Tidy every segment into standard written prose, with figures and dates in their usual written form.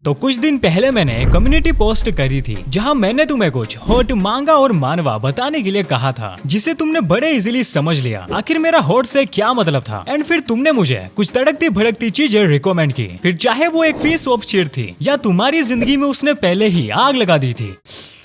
तो कुछ दिन पहले मैंने कम्युनिटी पोस्ट करी थी जहां मैंने तुम्हें कुछ हॉट मांगा और मानवा बताने के लिए कहा था, जिसे तुमने बड़े इजीली समझ लिया आखिर मेरा हॉट से क्या मतलब था। एंड फिर तुमने मुझे कुछ तड़कती भड़कती चीजें रिकमेंड की, फिर चाहे वो एक पीस ऑफ शिट थी या तुम्हारी जिंदगी में उसने पहले ही आग लगा दी थी।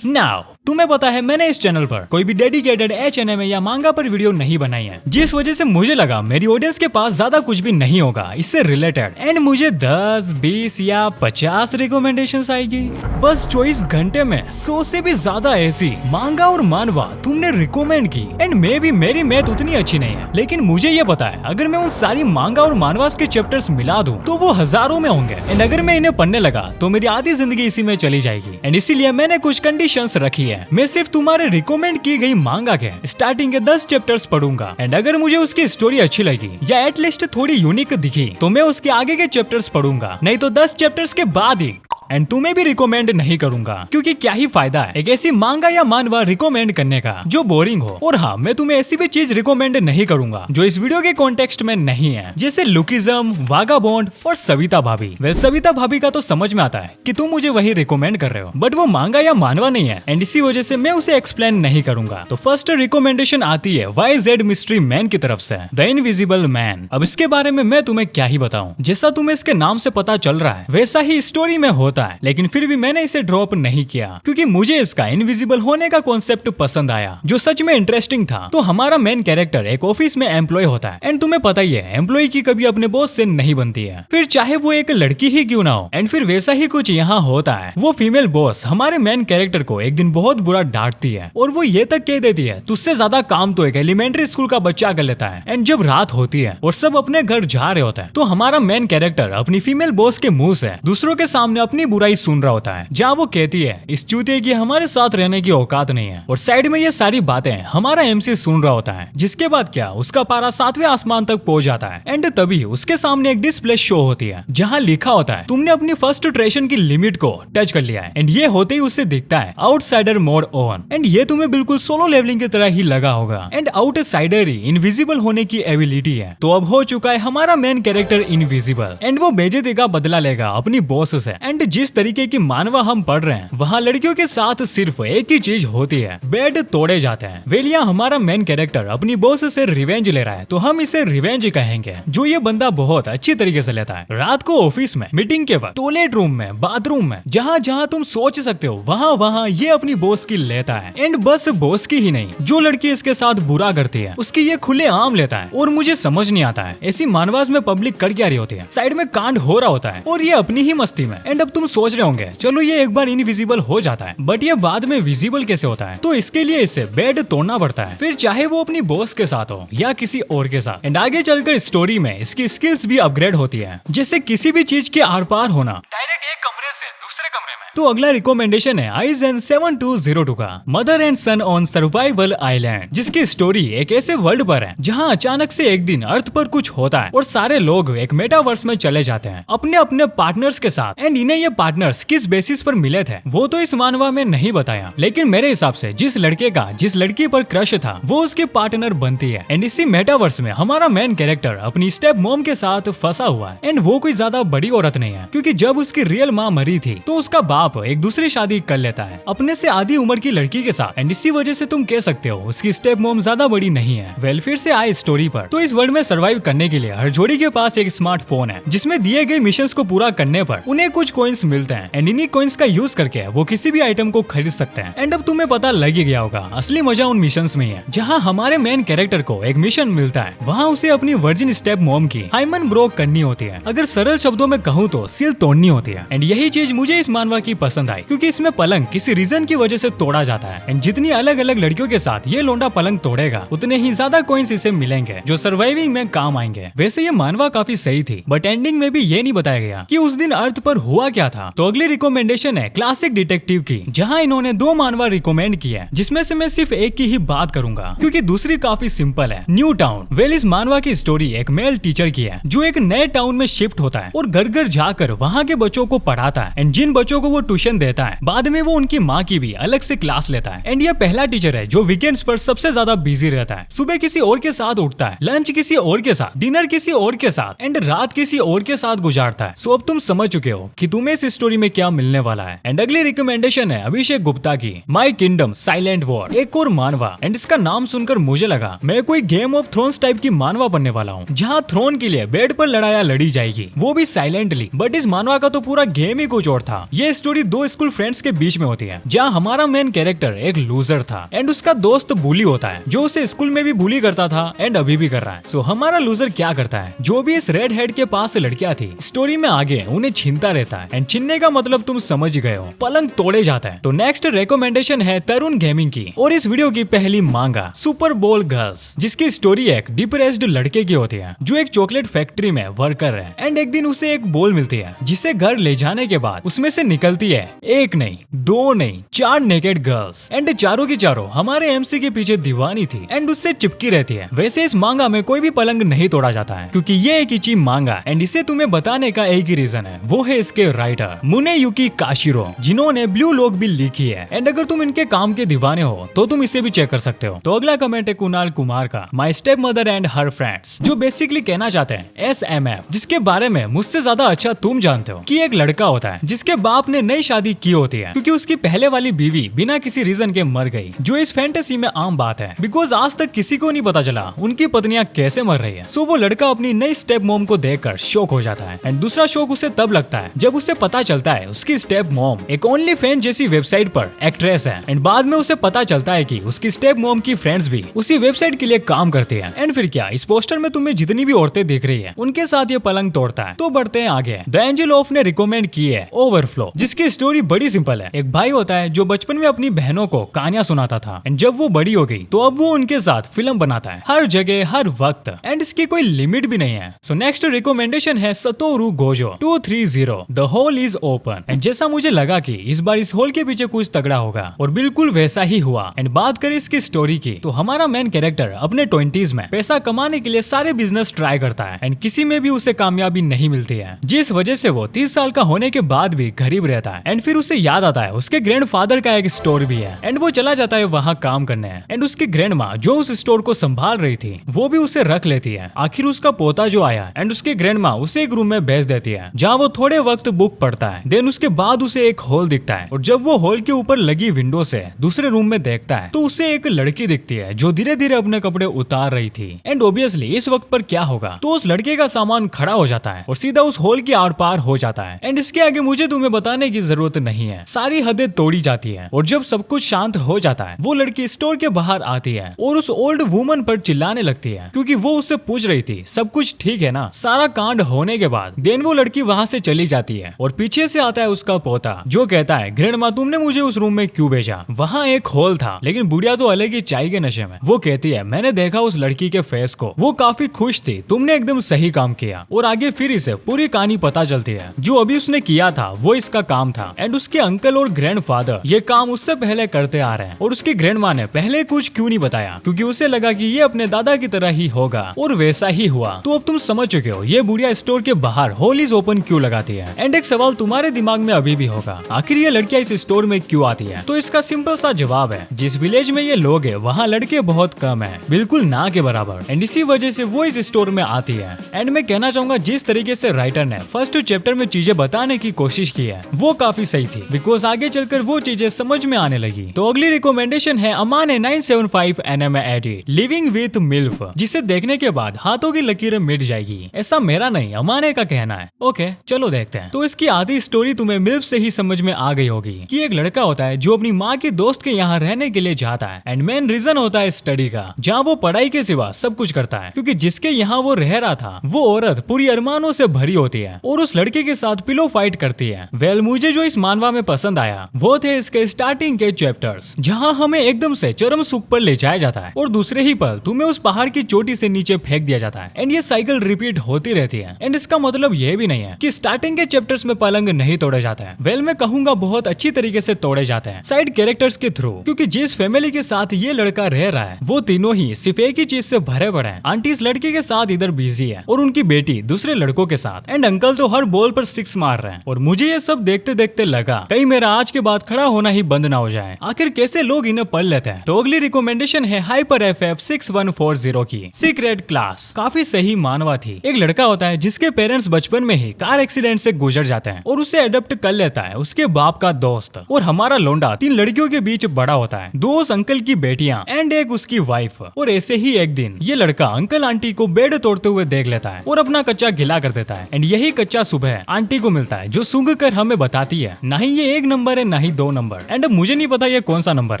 नाउ तुम्हें पता है मैंने इस चैनल पर कोई भी डेडिकेटेड एचएनएम या मांगा पर वीडियो नहीं बनाई है, जिस वजह से मुझे लगा मेरी ऑडियंस के पास ज्यादा कुछ भी नहीं होगा इससे रिलेटेड। एंड मुझे 10, 20 या 50 रिकमेंडेशंस आएगी बस 24 घंटे में 100 से भी ज्यादा ऐसी मांगा और मानवा तुमने रिकमेंड की। एंड मेरी मैथ उतनी अच्छी नहीं है, लेकिन मुझे ये पता है अगर मैं उन सारी मांगा और मानवास के चैप्टर्स मिला दूं तो वो हजारों में होंगे। एंड अगर मैं इन्हें पढ़ने लगा तो मेरी आधी जिंदगी इसी में चली जाएगी। एंड इसीलिए मैंने कुछ कंडीशंस रखी है। मैं सिर्फ तुम्हारे रिकमेंड की गई मांगा के स्टार्टिंग के 10 चैप्टर्स पढ़ूंगा। एंड अगर मुझे उसकी स्टोरी अच्छी लगी या एटलीस्ट थोड़ी यूनिक दिखी तो मैं उसके आगे के चैप्टर्स पढ़ूंगा, नहीं तो 10 चैप्टर्स के बाद ही। एंड तुम्हें भी रिकमेंड नहीं करूंगा क्योंकि क्या ही फायदा है एक ऐसी मांगा या मानवा रिकमेंड करने का जो बोरिंग हो। और हाँ, मैं तुम्हें ऐसी भी चीज रिकमेंड नहीं करूंगा जो इस वीडियो के कॉन्टेक्स्ट में नहीं है, जैसे लुकिज्म, वागाबॉन्ड और सविता भाभी। वेल सविता भाभी का तो समझ में आता है कि तुम मुझे वही रिकमेंड कर रहे हो, बट वो मांगा या मानवा नहीं है एंड इसी वजह से मैं उसे एक्सप्लेन नहीं करूंगा। तो फर्स्ट रिकमेंडेशन आती है YZ मिस्ट्री मैन की तरफ से, द इनविजिबल मैन। अब इसके बारे में मैं तुम्हें क्या ही बताऊं, जैसा तुम्हें इसके नाम से पता चल रहा है वैसा ही स्टोरी में होता है, लेकिन फिर भी मैंने इसे ड्रॉप नहीं किया क्योंकि मुझे इसका इनविजिबल होने का कॉन्सेप्ट पसंद आया जो सच में इंटरेस्टिंग था। तो हमारा मेन कैरेक्टर एक ऑफिस में एम्प्लॉय होता है एंड तुम्हें पता ही है एम्प्लॉय की कभी अपने बॉस से नहीं बनती है, फिर चाहे वो एक लड़की ही क्यों ना हो। एंड फिर वैसा ही कुछ यहाँ होता है। वो फीमेल बॉस हमारे मेन कैरेक्टर को एक दिन बहुत बुरा डांटती है और वो ये तक कह देती है तुझसे ज्यादा काम तो एक एलिमेंट्री स्कूल का बच्चा कर लेता है। एंड जब रात होती है और सब अपने घर जा रहे होते हैं तो हमारा मेन कैरेक्टर अपनी फीमेल बॉस के मुंह से दूसरों के सामने अपनी बुराई सुन रहा होता है, जहाँ वो कहती है इस चूतिए की हमारे साथ रहने की औकात नहीं है। और साइड में ये सारी बातें हमारा MC सुन रहा होता है, जिसके बाद क्या उसका पारा 7वें आसमान तक पहुंच जाता है। एंड तभी उसके सामने एक डिस्प्ले शो होती है जहाँ लिखा होता है तुमने अपनी फर्स्ट इटरेशन की लिमिट को टच कर लिया है। एंड ये होते ही उससे दिखता है आउटसाइडर मोड ऑन। एंड ये तुम्हें बिल्कुल सोलो लेवलिंग की तरह ही लगा होगा। एंड आउटसाइडर ही इनविजिबल होने की एबिलिटी है। तो अब हो चुका है हमारा मेन कैरेक्टर इनविजिबल एंड वो बेइज्जती का बदला लेगा अपनी बॉस से। एंड जिस तरीके की मानवा हम पढ़ रहे हैं वहाँ लड़कियों के साथ सिर्फ एक ही चीज होती है, बेड तोड़े जाते हैं। वेलिया हमारा मेन कैरेक्टर अपनी बॉस से रिवेंज ले रहा है, तो हम इसे रिवेंज कहेंगे, जो ये बंदा बहुत अच्छी तरीके से लेता है। रात को ऑफिस में, मीटिंग के वक्त, टॉयलेट रूम में, बाथरूम में, जहाँ जहाँ तुम सोच सकते हो वहाँ ये अपनी बॉस की लेता है। एंड बस बॉस की ही नहीं, जो लड़की इसके साथ बुरा करती है उसकी ये खुले आम लेता है। और मुझे समझ नहीं आता है ऐसी मानवास में पब्लिक कर क्या रही होती है। साइड में कांड हो रहा होता है और ये अपनी ही मस्ती में। एंड अब तुम सोच रहे होंगे चलो ये एक बार इनविजिबल हो जाता है, बट ये बाद में विजिबल कैसे होता है? तो इसके लिए इसे बेड तोड़ना पड़ता है, फिर चाहे वो अपनी बॉस के साथ हो या किसी और के साथ। एंड आगे चलकर स्टोरी में इसकी स्किल्स भी अपग्रेड होती है, जैसे किसी भी चीज के आर पार होना, डायरेक्ट एक कमरे से दूसरे कमरे में। तो अगला रिकमेंडेशन है आइजन 7202 का mother and son on survival island, जिसकी स्टोरी एक ऐसे वर्ल्ड पर है जहां अचानक से एक दिन अर्थ पर कुछ होता है और सारे लोग एक मेटावर्स में चले जाते हैं अपने अपने पार्टनर्स के साथ। एंड इन्हें ये पार्टनर्स किस बेसिस पर मिले थे वो तो इस मानवा में नहीं बताया, लेकिन मेरे हिसाब से जिस लड़के का जिस लड़की पर क्रश था वो उसके पार्टनर बनती है। एंड इसी मेटावर्स में हमारा मेन कैरेक्टर अपनी स्टेप मॉम के साथ फंसा हुआ है। एंड वो कोई ज्यादा बड़ी औरत नहीं है, क्योंकि जब उसकी रियल माँ मरी थी तो उसका बाप एक दूसरी शादी कर लेता है अपने से आधी उम्र की लड़की के साथ। एंड इसी वजह से तुम कह सकते हो उसकी स्टेप मॉम ज्यादा बड़ी नहीं है। वेल फिर से आए स्टोरी पर। तो इस वर्ल्ड में सर्वाइव करने के लिए हर जोड़ी के पास एक स्मार्टफोन है, जिसमें दिए गए मिशंस को पूरा करने पर उन्हें कुछ कॉइंस मिलते हैं। एंड इन्हीं कॉइंस का यूज करके वो किसी भी आइटम को खरीद सकते हैं। एंड अब तुम्हें पता लग ही गया होगा असली मजा उन मिशंस में है, जहाँ हमारे मेन कैरेक्टर को एक मिशन मिलता है, वहाँ उसे अपनी वर्जिन स्टेप मॉम की हाइमन ब्रोक करनी होती है। अगर सरल शब्दों में कहूँ तो सील तोड़नी होती है। एंड यही चीज मुझे इस मानवा की पसंद आई, क्योंकि इसमें पलंग किसी रीजन की वजह से तोड़ा जाता है। एंड जितनी अलग अलग लड़कियों के साथ ये लोंडा पलंग तोड़ेगा उतने ही ज्यादा कॉइंस इसे मिलेंगे जो सर्वाइविंग में काम आएंगे। वैसे ये मानवा काफी सही थी, बट एंडिंग में भी ये नहीं बताया गया कि उस दिन अर्थ पर हुआ क्या था। तो अगली रिकमेंडेशन है क्लासिक डिटेक्टिव की, जहाँ इन्होंने 2 मानवा रिकमेंड किया है, जिसमें से मैं सिर्फ एक की ही बात करूंगा क्योंकि दूसरी काफी सिंपल है, न्यू टाउन। वेल इस मानवा की स्टोरी एक मेल टीचर की है जो एक नए टाउन में शिफ्ट होता है और घर घर जाकर वहाँ के बच्चों को पढ़ाता है। एंड जिन बच्चों को वो वो ट्यूशन देता है, बाद में वो उनकी माँ की भी अलग से क्लास लेता है। एंड ये पहला टीचर है जो वीकेंड्स पर सबसे ज्यादा बिजी रहता है। सुबह किसी और के साथ उठता है, लंच किसी और के साथ, डिनर किसी और के साथ एंड रात किसी और के साथ गुजारता है। सो अब तुम समझ चुके हो कि तुम्हें इस स्टोरी में क्या मिलने वाला है। एंड अगली रिकमेंडेशन है अभिषेक गुप्ता की माई किंगडम साइलेंट वॉर, एक और मानवा। एंड इसका नाम सुनकर मुझे लगा मैं कोई गेम ऑफ थ्रोन्स टाइप की मानवा बनने वाला हूँ, जहाँ थ्रोन के लिए बेड पर लड़ाया लड़ी जाएगी, वो भी साइलेंटली। बट इस मानवा का तो पूरा गेम ही कुछ और था। ये स्टोरी दो स्कूल फ्रेंड्स के बीच में होती है, जहाँ हमारा मेन कैरेक्टर एक लूजर था एंड उसका दोस्त बुली होता है, जो उसे स्कूल में भी बुली करता था एंड अभी भी कर रहा है। सो हमारा लूजर क्या करता है, जो भी इस रेड हेड के पास लड़कियां थी स्टोरी में आगे उन्हें छीनता रहता है। एंड छीनने का मतलब तुम समझ गए हो, पलंग तोड़े जाता है। तो नेक्स्ट रिकमेंडेशन है तरुण गेमिंग की और इस वीडियो की पहली मांगा सुपर बोल गर्ल्स, जिसकी स्टोरी एक डिप्रेस्ड लड़के की होती है जो एक चॉकलेट फैक्ट्री में वर्कर है। एंड एक दिन उसे एक बोल मिलती है जिसे घर ले जाने के बाद उसमें से निकलती है एक नहीं, दो नहीं, 4 नेकेड गर्ल्स। एंड चारों की चारों हमारे एमसी के पीछे दीवानी थी एंड उससे चिपकी रहती है। वैसे इस मांगा में कोई भी पलंग नहीं तोड़ा जाता है क्योंकि ये एक इची मांगा। एंड इसे तुम्हें बताने का एक ही रीजन है, वो है इसके राइटर मुनेयुकी काशिरो, जिन्होंने ब्लू लॉक भी लिखी है। एंड अगर तुम इनके काम के दीवाने हो तो तुम इसे भी चेक कर सकते हो। तो अगला कमेंट है कुणाल कुमार का माई step mother and her friends, जो बेसिकली कहना चाहते हैं SMF, जिसके बारे में मुझसे ज्यादा अच्छा तुम जानते हो कि एक लड़का होता है जिसके बाप ने नई शादी की होती है क्योंकि उसकी पहले वाली बीवी बिना किसी रीजन के मर गई, जो इस फैंटेसी में आम बात है बिकॉज आज तक किसी को नहीं पता चला उनकी पत्नियां कैसे मर रही है। सो वो लड़का अपनी नई स्टेप मॉम को देखकर शॉक हो जाता है। एंड दूसरा शॉक उसे तब लगता है जब उसे पता चलता है उसकी स्टेप मॉम एक ओनली फैन जैसी वेबसाइट पर एक्ट्रेस है। एंड बाद में उसे पता चलता है कि उसकी स्टेप मॉम की फ्रेंड्स भी उसी वेबसाइट के लिए काम करती है। एंड फिर क्या, इस पोस्टर में तुम्हें जितनी भी औरतें देख रही है उनके साथ ये पलंग तोड़ता है। तो बढ़ते हैं आगे। द एंजल ऑफ ने रिकमेंड की है ओवरफ्लो, जिसकी स्टोरी बड़ी सिंपल है। एक भाई होता है जो बचपन में अपनी बहनों को कहानियां सुनाता था एंड जब वो बड़ी हो गई तो अब वो उनके साथ फिल्म बनाता है, हर जगह हर वक्त। एंड इसकी कोई लिमिट भी नहीं है। सो नेक्स्ट रिकमेंडेशन है Satoru Gojo 230 the hole is open. And जैसा मुझे लगा कि इस बार इस होल के पीछे कुछ तगड़ा होगा और बिल्कुल वैसा ही हुआ। एंड बात करें इसकी स्टोरी की तो हमारा मेन कैरेक्टर अपने 20s में पैसा कमाने के लिए सारे बिजनेस ट्राई करता है एंड किसी में भी उसे कामयाबी नहीं मिलती है, जिस वजह से वो 30 साल का होने के बाद भी गरीब रहता है। एंड फिर उसे याद आता है उसके ग्रैंडफादर का एक स्टोर भी है एंड वो चला जाता है वहाँ काम करने। एंड उसकी ग्रैंड माँ जो उस स्टोर को संभाल रही थी वो भी उसे रख लेती है। आखिर उसका पोता जो आया एंड उसकी ग्रैंड माँ उसे एक रूम में भेज देती है जहाँ वो थोड़े वक्त बुक पढ़ता है। देन उसके बाद उसे एक हॉल दिखता है और जब वो हॉल के ऊपर लगी विंडो से दूसरे रूम में देखता है तो उसे एक लड़की दिखती है जो धीरे धीरे अपने कपड़े उतार रही थी। एंड ऑब्वियसली इस वक्त पर क्या होगा, तो उस लड़के का सामान खड़ा हो जाता है और सीधा उस हॉल की आर पार हो जाता है। एंड इसके आगे मुझे तुम्हें बताने की जरूरत नहीं है, सारी हदें तोड़ी जाती है और जब सब कुछ शांत हो जाता है वो लड़की स्टोर के बाहर आती है और उस ओल्ड वुमन पर चिल्लाने लगती है क्योंकि वो उससे पूछ रही थी सब कुछ ठीक है ना। सारा कांड होने के बाद देन वो लड़की वहाँ से चली जाती है और पीछे से आता है उसका पोता जो कहता है ग्रैंड माँ तुमने मुझे उस रूम में क्यों भेजा, वहाँ एक हॉल था लेकिन बुढ़िया तो अलग ही चाय के नशे में। वो कहती है मैंने देखा उस लड़की के फेस को, वो काफी खुश थी, तुमने एकदम सही काम किया। और आगे फिर इसे पूरी कहानी पता चलती है जो अभी उसने किया था वो इसका काम था। एंड उसके अंकल और ग्रैंडफादर ये काम उससे पहले करते आ रहे हैं और उसकी ग्रैंड माँ ने पहले कुछ क्यों नहीं बताया क्योंकि उसे लगा कि ये अपने दादा की तरह ही होगा और वैसा ही हुआ। तो अब तुम समझ चुके हो ये बुढ़िया स्टोर के बाहर होल इज ओपन क्यों लगाती है। एंड एक सवाल तुम्हारे दिमाग में अभी भी होगा, आखिर ये लड़कियां इस स्टोर में क्यों आती है। तो इसका सिंपल सा जवाब है जिस विलेज में ये लोग है वहाँ लड़के बहुत कम है, बिल्कुल ना के बराबर। एंड इसी वजह से वो इस स्टोर में आती है। एंड मैं कहना चाहूंगा जिस तरीके से राइटर ने फर्स्ट चैप्टर में चीजें बताने की कोशिश की है वो काफी सही थी बिकॉज आगे चलकर वो चीजें समझ में आने लगी। तो अगली रिकमेंडेशन है अमान 975 anime edit living with MILF, जिसे देखने के बाद हाथों की लकीरें मिट जाएगी। ऐसा मेरा नहीं अमाने का कहना है। ओके चलो देखते हैं। तो इसकी आधी स्टोरी तुम्हें मिल्फ से ही समझ में आ गई होगी कि एक लड़का होता है जो अपनी माँ के दोस्त के यहाँ रहने के लिए जाता है एंड मेन रीजन होता है स्टडी का, जहाँ वो पढ़ाई के सिवा सब कुछ करता है क्योंकि जिसके यहाँ वो रह रहा था वो औरत पूरी अरमानों से भरी होती है और उस लड़के के साथ पिलो फाइट करती है। वेल मुझे जो इस मानवा में पसंद आया वो थे इसके स्टार्टिंग के चैप्टर्स जहाँ हमें एकदम से चरम सुख पर ले जाया जाता है और दूसरे ही पल तुम्हें उस पहाड़ की चोटी से नीचे फेंक दिया जाता है। एंड ये साइकिल रिपीट होती रहती है। एंड इसका मतलब ये भी नहीं है कि स्टार्टिंग के चैप्टर्स में पलंग नहीं तोड़े जाते हैं। वेल मैं कहूंगा बहुत अच्छी तरीके से तोड़े जाते हैं साइड कैरेक्टर्स के थ्रू, क्योंकि जिस फैमिली के साथ ये लड़का रह रहा है वो तीनों ही सिर्फ एक ही चीज से भरे पड़े हैं। आंटी इस लड़के के साथ इधर बिजी है और उनकी बेटी दूसरे लड़कों के साथ। एंड अंकल तो हर बॉल पर 6 मार रहे हैं। और मुझे ये सब देखते देखते देखते लगा कहीं मेरा आज के बाद खड़ा होना ही बंद ना हो जाए। आखिर कैसे लोग इन्हें पढ़ लेते हैं। तो अगली रिकमेंडेशन है हाइपर FF 6140 की सीक्रेट क्लास। काफी सही मानवा थी। एक लड़का होता है जिसके पेरेंट्स बचपन में ही कार एक्सीडेंट से गुजर जाते हैं और उसे अडॉप्ट कर लेता है उसके बाप का दोस्त। और हमारा लोंडा 3 लड़कियों के बीच बड़ा होता है, 2 उस अंकल की बेटियां एंड एक उसकी वाइफ। और ऐसे ही एक दिन ये लड़का अंकल आंटी को बेड तोड़ते हुए देख लेता है और अपना कच्चा गिला कर देता है। एंड यही कच्चा सुबह आंटी को मिलता है जो सूंघ कर हमें बताती है ना ही ये 1 नंबर है ना ही 2 नंबर। एंड अब मुझे नहीं पता ये कौन सा नंबर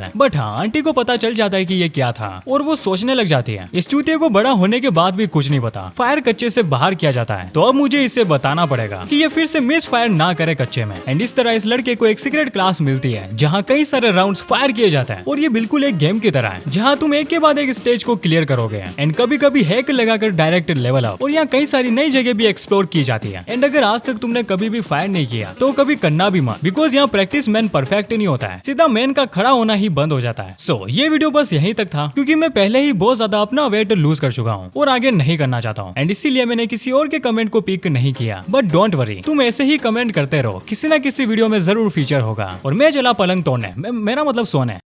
है, बट हाँ आंटी को पता चल जाता है कि ये क्या था और वो सोचने लग जाती है इस चूतिए को बड़ा होने के बाद भी कुछ नहीं पता, फायर कच्चे से बाहर किया जाता है। तो अब मुझे इसे बताना पड़ेगा कि ये फिर से मिस फायर ना करे कच्चे में। एंड इस तरह इस लड़के को एक सीक्रेट क्लास मिलती है जहाँ कई सारे राउंड्स फायर किए जाते हैं और ये बिल्कुल एक गेम की तरह है जहाँ तुम एक के बाद एक स्टेज को क्लियर करोगे। एंड कभी कभी हैक लगाकर डायरेक्ट लेवल अप। और यहाँ कई सारी नई जगह भी एक्सप्लोर की जाती है। एंड अगर आज तक तुमने कभी भी फायर नहीं किया तो कभी करना भी मत, बिकॉज यहाँ प्रैक्टिस मैन परफेक्ट नहीं होता है, सीधा मैन का खड़ा होना ही बंद हो जाता है। सो ये वीडियो बस यहीं तक था क्योंकि मैं पहले ही बहुत ज्यादा अपना वेट लूज कर चुका हूँ और आगे नहीं करना चाहता हूँ। एंड इसीलिए मैंने किसी और के कमेंट को पिक नहीं किया। बट डोंट वरी, तुम ऐसे ही कमेंट करते रहो, किसी न किसी वीडियो में जरूर फीचर होगा। और मैं चला पलंग तोड़ने, मेरा मतलब सोने।